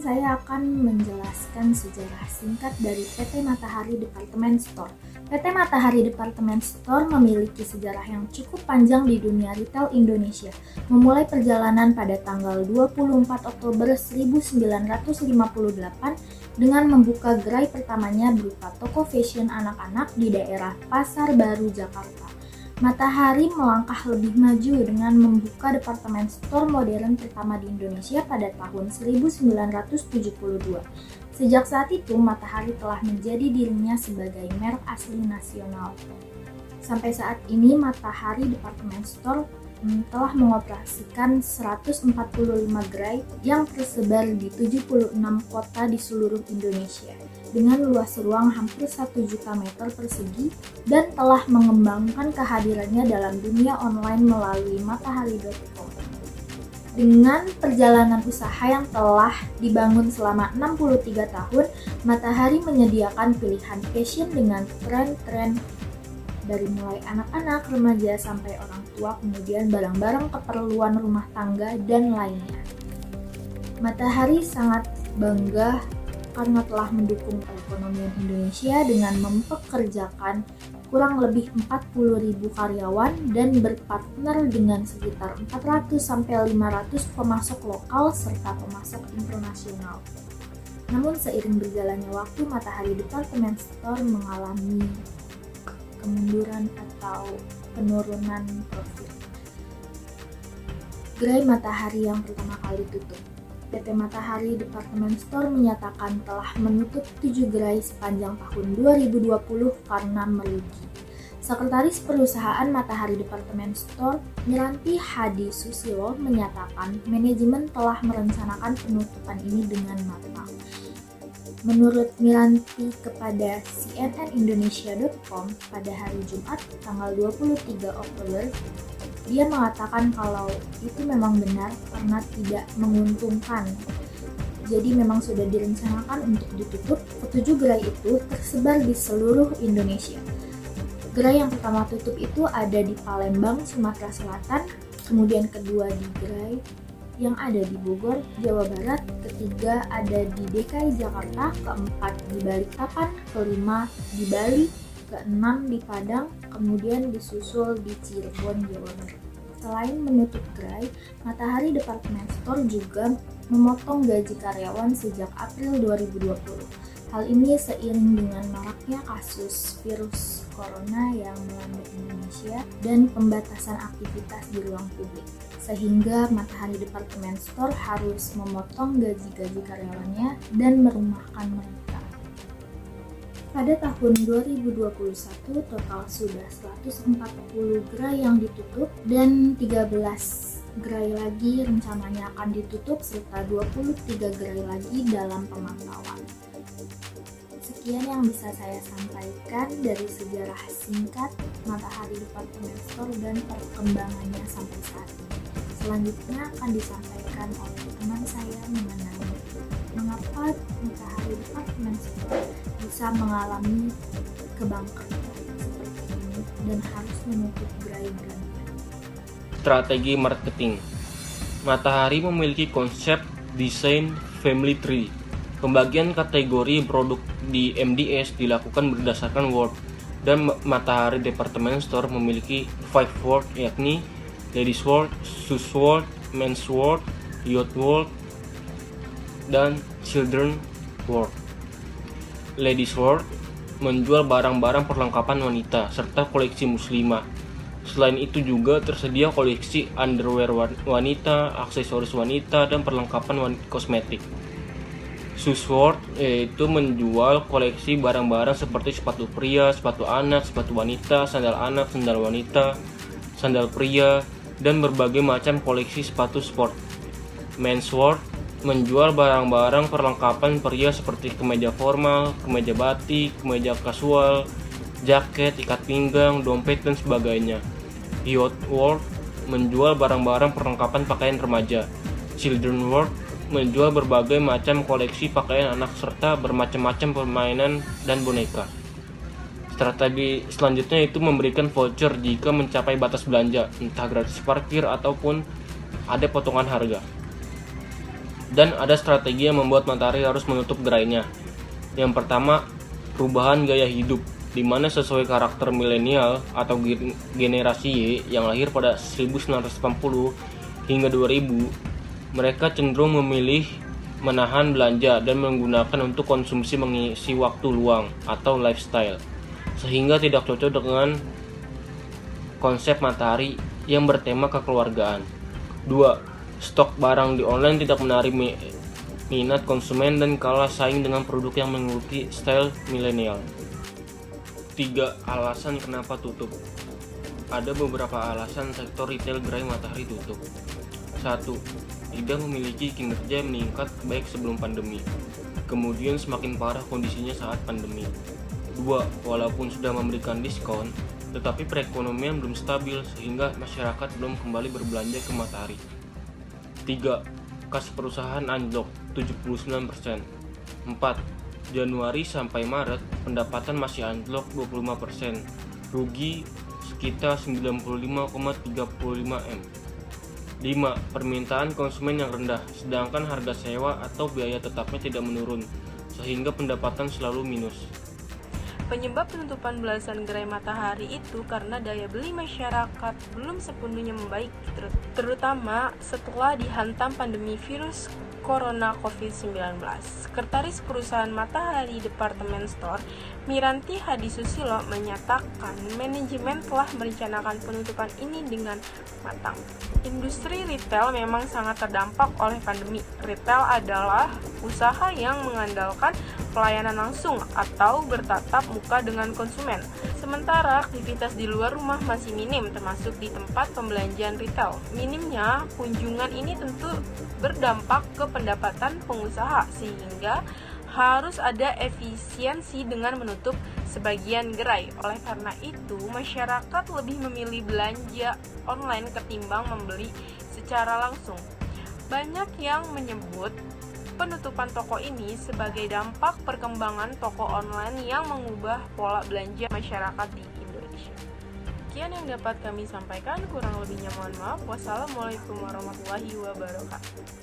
saya akan menjelaskan sejarah singkat dari PT Matahari Department Store. PT Matahari Department Store memiliki sejarah yang cukup panjang di dunia retail Indonesia, memulai perjalanan pada tanggal 24 Oktober 1958 dengan membuka gerai pertamanya berupa toko fashion anak-anak di daerah Pasar Baru, Jakarta. Matahari melangkah lebih maju dengan membuka departemen store modern pertama di Indonesia pada tahun 1972. Sejak saat itu, Matahari telah menjadi dirinya sebagai merek asli nasional. Sampai saat ini, Matahari Department Store telah mengoperasikan 145 gerai yang tersebar di 76 kota di seluruh Indonesia dengan luas ruang hampir 1 juta meter persegi dan telah mengembangkan kehadirannya dalam dunia online melalui matahari.com. Dengan perjalanan usaha yang telah dibangun selama 63 tahun, Matahari menyediakan pilihan fashion dengan tren-tren dari mulai anak-anak, remaja, sampai orang tua, kemudian barang-barang keperluan rumah tangga, dan lainnya. Matahari sangat bangga karena telah mendukung perekonomian Indonesia dengan mempekerjakan kurang lebih 40.000 karyawan dan berpartner dengan sekitar 400-500 pemasok lokal serta pemasok internasional. Namun seiring berjalannya waktu, Matahari Department Store mengalami kemunduran atau penurunan profit. Gerai Matahari yang pertama kali tutup. PT Matahari Department Store menyatakan telah menutup 7 gerai sepanjang tahun 2020 karena merugi. Sekretaris Perusahaan Matahari Department Store, Miranti Hadi Susilo, menyatakan manajemen telah merencanakan penutupan ini dengan matang. Menurut Miranti kepada cnnindonesia.com pada hari Jumat tanggal 23 Oktober, dia mengatakan kalau itu memang benar karena tidak menguntungkan. Jadi memang sudah direncanakan untuk ditutup. Ketujuh gerai itu tersebar di seluruh Indonesia. Gerai yang pertama tutup itu ada di Palembang, Sumatera Selatan, kemudian kedua di gerai yang ada di Bogor, Jawa Barat, ketiga ada di DKI Jakarta, keempat di Balikpapan, kelima di Bali, keenam di Padang, kemudian disusul di Cirebon, Jawa Barat. Selain menutup gerai, Matahari Department Store juga memotong gaji karyawan sejak April 2020. Hal ini seiring dengan maraknya kasus virus corona yang melanda Indonesia dan pembatasan aktivitas di ruang publik, sehingga Matahari Department Store harus memotong gaji-gaji karyawannya dan merumahkan mereka. Pada tahun 2021, total sudah 140 gerai yang ditutup dan 13 gerai lagi rencananya akan ditutup serta 23 gerai lagi dalam pemantauan. Sekian yang bisa saya sampaikan dari sejarah singkat Matahari Department Store dan perkembangannya sampai saat ini. Selanjutnya akan disampaikan oleh teman saya mengenai mengapa Matahari Department Store bisa mengalami kebangkrutan seperti ini dan harus menutup gerai-gerai. Strategi marketing. Matahari memiliki konsep desain family tree. Pembagian kategori produk di MDS dilakukan berdasarkan word, dan Matahari Department Store memiliki 5 word, yakni ladies word, shoes word, men's word, youth word, dan children word. Ladies word menjual barang-barang perlengkapan wanita serta koleksi muslimah. Selain itu juga tersedia koleksi underwear wanita, aksesoris wanita, dan perlengkapan kosmetik. Shoes word yaitu menjual koleksi barang-barang seperti sepatu pria, sepatu anak, sepatu wanita, sandal anak, sandal wanita, sandal pria, dan berbagai macam koleksi sepatu sport. Men's word menjual barang-barang perlengkapan pria seperti kemeja formal, kemeja batik, kemeja kasual, jaket, ikat pinggang, dompet, dan sebagainya. Youth World menjual barang-barang perlengkapan pakaian remaja. Children World menjual berbagai macam koleksi pakaian anak serta bermacam-macam permainan dan boneka. Strategi selanjutnya itu memberikan voucher jika mencapai batas belanja, entah gratis parkir ataupun ada potongan harga. Dan ada strategi yang membuat Matahari harus menutup gerainya. Yang pertama, perubahan gaya hidup, di mana sesuai karakter milenial atau generasi Y yang lahir pada 1980 hingga 2000, mereka cenderung memilih menahan belanja dan menggunakan untuk konsumsi mengisi waktu luang atau lifestyle, sehingga tidak cocok dengan konsep Matahari yang bertema kekeluargaan. 2. Stok barang di online tidak menarik minat konsumen dan kalah saing dengan produk yang mengikuti style milenial. 3. Alasan kenapa tutup. Ada beberapa alasan sektor retail gerai Matahari tutup. 1. Tidak memiliki kinerja yang meningkat baik sebelum pandemi. Kemudian semakin parah kondisinya saat pandemi. 2. Walaupun sudah memberikan diskon, tetapi perekonomian belum stabil sehingga masyarakat belum kembali berbelanja ke Matahari. 3. Kas perusahaan anjlok 79%. 4. Januari sampai Maret pendapatan masih anjlok 25%, rugi sekitar 95,35 M. 5. Permintaan konsumen yang rendah, sedangkan harga sewa atau biaya tetapnya tidak menurun, sehingga pendapatan selalu minus. Penyebab penutupan belasan gerai Matahari itu karena daya beli masyarakat belum sepenuhnya membaik, terutama setelah dihantam pandemi virus corona COVID-19. Sekretaris perusahaan Matahari Department Store, Miranti Hadisusilo, menyatakan manajemen telah merencanakan penutupan ini dengan matang. Industri retail memang sangat terdampak oleh pandemi. Retail adalah usaha yang mengandalkan pelayanan langsung atau bertatap muka dengan konsumen. Sementara aktivitas di luar rumah masih minim, termasuk di tempat pembelanjaan retail. Minimnya kunjungan ini tentu berdampak ke pendapatan pengusaha, sehingga harus ada efisiensi dengan menutup sebagian gerai. Oleh karena itu, masyarakat lebih memilih belanja online ketimbang membeli secara langsung. Banyak yang menyebut penutupan toko ini sebagai dampak perkembangan toko online yang mengubah pola belanja masyarakat di Indonesia. Sekian yang dapat kami sampaikan, kurang lebihnya mohon maaf. Wassalamualaikum warahmatullahi wabarakatuh.